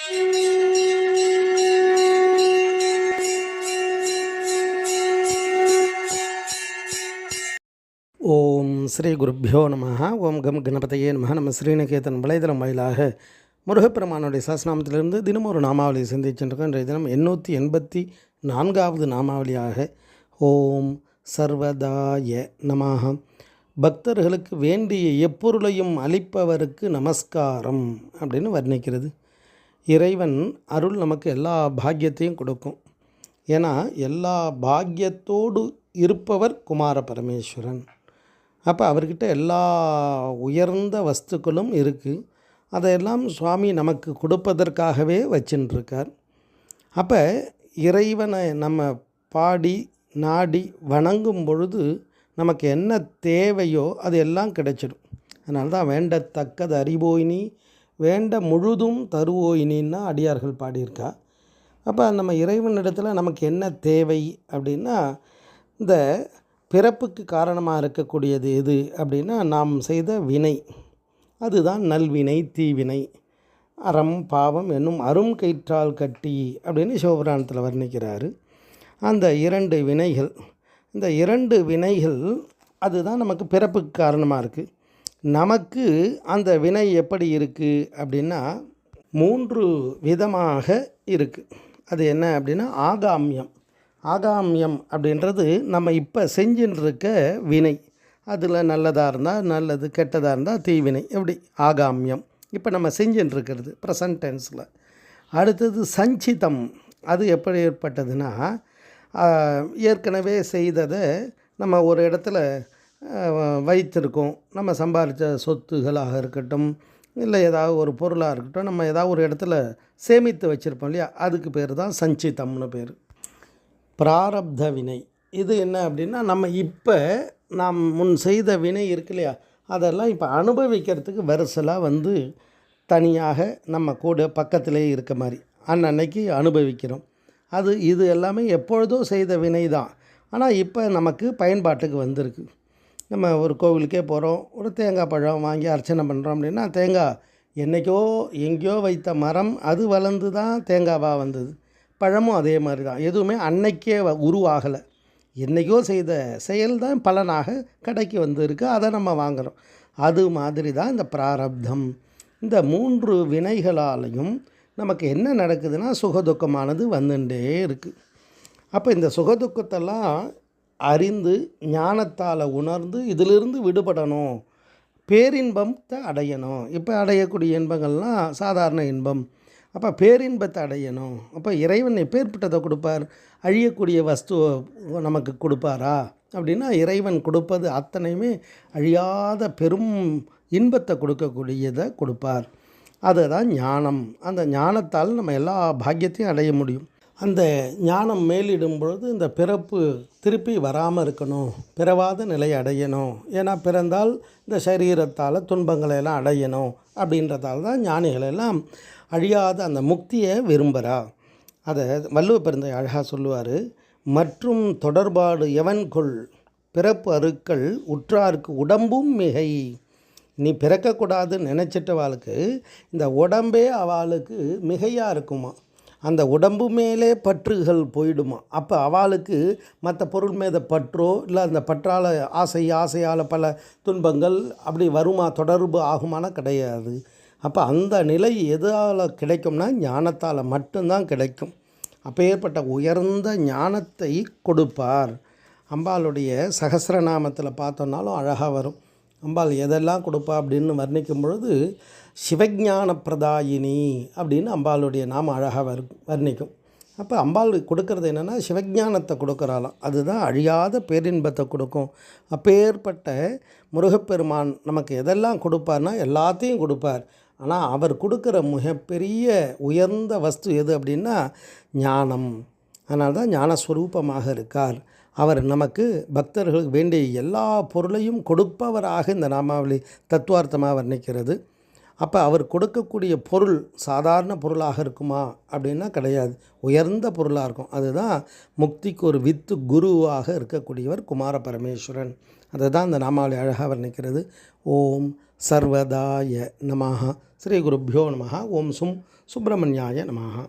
ஓம் ஸ்ரீ குருப்பியோ நம. ஓம் கம் கணபதையே நம. நம்ம ஸ்ரீநிகேதன் வலைதளம் வாயிலாக முருகப்பெருமானுடைய சஹஸ்ரநாமத்திலிருந்து தினம் ஒரு நாமாவளியை சிந்திச்சுருக்கோம். இன்றைய தினம் 884வது நாமாவளியாக ஓம் சர்வதாய நமஹ. பக்தர்களுக்கு வேண்டிய எப்பொருளையும் அளிப்பவருக்கு நமஸ்காரம் அப்படின்னு வர்ணிக்கிறது. இறைவன் அருள் நமக்கு எல்லா பாக்கியத்தையும் கொடுக்கும். ஏன்னா எல்லா பாக்கியத்தோடு இருப்பவர் குமார பரமேஸ்வரன். அப்போ அவர்கிட்ட எல்லா உயர்ந்த வஸ்துக்களும் இருக்குது. அதையெல்லாம் சுவாமி நமக்கு கொடுப்பதற்காகவே வச்சுட்டுருக்கார். அப்போ இறைவனை நம்ம பாடி நாடி வணங்கும் பொழுது நமக்கு என்ன தேவையோ அது எல்லாம் கிடைச்சிடும். அதனால தான் வேண்டத்தக்கது அறிவோயினி வேண்ட முழுதும் தருவோயினின்னா அடியார்கள் பாடியிருக்கா. அப்போ நம்ம இறைவனிடத்தில் நமக்கு என்ன தேவை அப்படின்னா, இந்த பிறப்புக்கு காரணமாக இருக்கக்கூடியது எது அப்படின்னா நாம் செய்த வினை. அதுதான் நல்வினை தீவினை. அறம் பாவம் என்னும் அரும் கயிற்றால் கட்டி அப்படின்னு சிவபுராணத்தில் வர்ணிக்கிறாரு. அந்த 2 வினைகள், இந்த 2 வினைகள் அதுதான் நமக்கு பிறப்புக்கு காரணமாக இருக்குது. நமக்கு அந்த வினை எப்படி இருக்குது அப்படின்னா 3 விதமாக இருக்குது. அது என்ன அப்படின்னா ஆகாமியம். ஆகாமியம் அப்படின்றது நம்ம இப்போ செஞ்சுன்னு இருக்க வினை. அதில் நல்லதாக இருந்தால் நல்லது, கெட்டதாக இருந்தால் தீவினை. எப்படி ஆகாமியம் இப்போ நம்ம செஞ்சுன்னு இருக்கிறது ப்ரெசன்ட் டென்ஸில். அடுத்தது சஞ்சிதம். அது எப்படி ஏற்பட்டதுன்னா ஏற்கனவே செய்ததை நம்ம ஒரு இடத்துல வைத்திருக்கோம். நம்ம சம்பாதிச்ச சொத்துகளாக இருக்கட்டும், இல்லை ஏதாவது ஒரு பொருளாக இருக்கட்டும், நம்ம ஏதாவது ஒரு இடத்துல சேமித்து வச்சுருப்போம் இல்லையா, அதுக்கு பேர் தான் சஞ்சிதம்னு பேர். பிராரப்த வினை இது என்ன அப்படின்னா நம்ம இப்போ நாம் முன் செய்த வினை இருக்கு இல்லையா, அதெல்லாம் இப்போ அனுபவிக்கிறதுக்கு வரிசலாக தனியாக நம்ம கூட பக்கத்திலே இருக்க மாதிரி அன்னன்னைக்கு அனுபவிக்கிறோம். இது எல்லாமே எப்பொழுதோ செய்த வினை தான். ஆனால் இப்போ நமக்கு பயன்பாட்டுக்கு வந்திருக்கு. நம்ம ஒரு கோவிலுக்கே போகிறோம், ஒரு தேங்காய் பழம் வாங்கி அர்ச்சனை பண்ணுறோம் அப்படின்னா, தேங்காய் என்றைக்கோ எங்கேயோ வைத்த மரம் அது வளர்ந்து தான் தேங்காவாக வந்தது. பழமும் அதே மாதிரி தான். எதுவுமே அன்னைக்கே உருவாகலை. என்றைக்கோ செய்த செயல் தான் பலனாக கடைக்கு வந்திருக்கு, அதை நம்ம வாங்குகிறோம். அது மாதிரி தான் இந்த பிராரப்தம். இந்த 3 வினைகளாலையும் நமக்கு என்ன நடக்குதுன்னா சுகதுக்கமானது வந்துட்டே இருக்குது. அப்போ இந்த சுகதுக்கத்தெல்லாம் அறிந்து ஞானத்தால் உணர்ந்து இதிலிருந்து விடுபடணும், பேரின்பத்தை அடையணும். இப்போ அடையக்கூடிய இன்பங்கள்லாம் சாதாரண இன்பம். அப்போ பேரின்பத்தை அடையணும். அப்போ இறைவன் எப்பேற்பட்டதை கொடுப்பார்? அழியக்கூடிய வஸ்துவை நமக்கு கொடுப்பாரா அப்படின்னா, இறைவன் கொடுப்பது அத்தனையுமே அழியாத பெரும் இன்பத்தை கொடுக்கக்கூடியதை கொடுப்பார். அதுதான் ஞானம். அந்த ஞானத்தால் நம்ம எல்லா பாக்கியத்தையும் அடைய முடியும். அந்த ஞானம் மேலிடும் பொழுது இந்த பிறப்பு திருப்பி வராமல் இருக்கணும், பிறவாத நிலை அடையணும். ஏன்னா பிறந்தால் இந்த சரீரத்தால் துன்பங்களை எல்லாம் அடையணும் அப்படின்றதால தான் ஞானிகளெல்லாம் அழியாத அந்த முக்தியை விரும்புகிறா. அதை வள்ளுவ பெருந்தை அழகாக சொல்லுவார். மற்றும் தொடர்பாடு எவன் கொள் பிறப்பு அருக்கள் உற்றாருக்கு உடம்பும் மிகை. நீ பிறக்கக்கூடாதுன்னு நினச்சிட்டவாளுக்கு இந்த உடம்பே அவளுக்கு மிகையாக இருக்குமா, அந்த உடம்பு மேலே பற்றுகள் போயிடுமா. அப்போ அவளுக்கு மற்ற பொருள் மீத பற்றோ இல்லை அந்த பற்றால் ஆசையால் பல துன்பங்கள் அப்படி வருமா, தொடர்பு ஆகுமானா கிடையாது. அப்போ அந்த நிலை எதால் கிடைக்கும்னா ஞானத்தால் மட்டும்தான் கிடைக்கும். அப்போ ஏற்பட்ட உயர்ந்த ஞானத்தை கொடுப்பார். அம்பாளுடைய சகஸ்ரநாமத்தில் பார்த்தோன்னாலும் அழகாக வரும். அம்பாள் எதெல்லாம் கொடுப்பா அப்படின்னு வர்ணிக்கும் பொழுது சிவஞான பிரதாயினி அப்படின்னு அம்பாளுடைய நாமம் அழகாக வர்ணிக்கும். அப்போ அம்பாள் கொடுக்கறது என்னென்னா சிவஞானத்தை கொடுக்குறாளாம். அதுதான் அழியாத பேரின்பத்தை கொடுக்கும். அப்பேற்பட்ட முருகப்பெருமான் நமக்கு எதெல்லாம் கொடுப்பார்னா எல்லாத்தையும் கொடுப்பார். ஆனால் அவர் கொடுக்குற மிகப்பெரிய உயர்ந்த வஸ்து எது அப்படின்னா ஞானம். அதனால தான் ஞானஸ்வரூபமாக இருக்கார். அவர் நமக்கு பக்தர்களுக்கு வேண்டிய எல்லா பொருளையும் கொடுப்பவராக இந்த நாமாவளி தத்துவார்த்தமாக வர்ணிக்கிறது. அப்போ அவர் கொடுக்கக்கூடிய பொருள் சாதாரண பொருளாக இருக்குமா அப்படின்னா கிடையாது, உயர்ந்த பொருளாக இருக்கும். அதுதான் முக்திக்கு ஒரு வித்து குருவாக இருக்கக்கூடியவர் குமார பரமேஸ்வரன். அதை தான் அந்த நாமாவளி அழகாக வர்ணிக்கிறது. ஓம் சர்வதாய நமஹ. ஸ்ரீ குருப்பியோ நமஹ. ஓம் சும் சுப்பிரமணியாய நமஹ.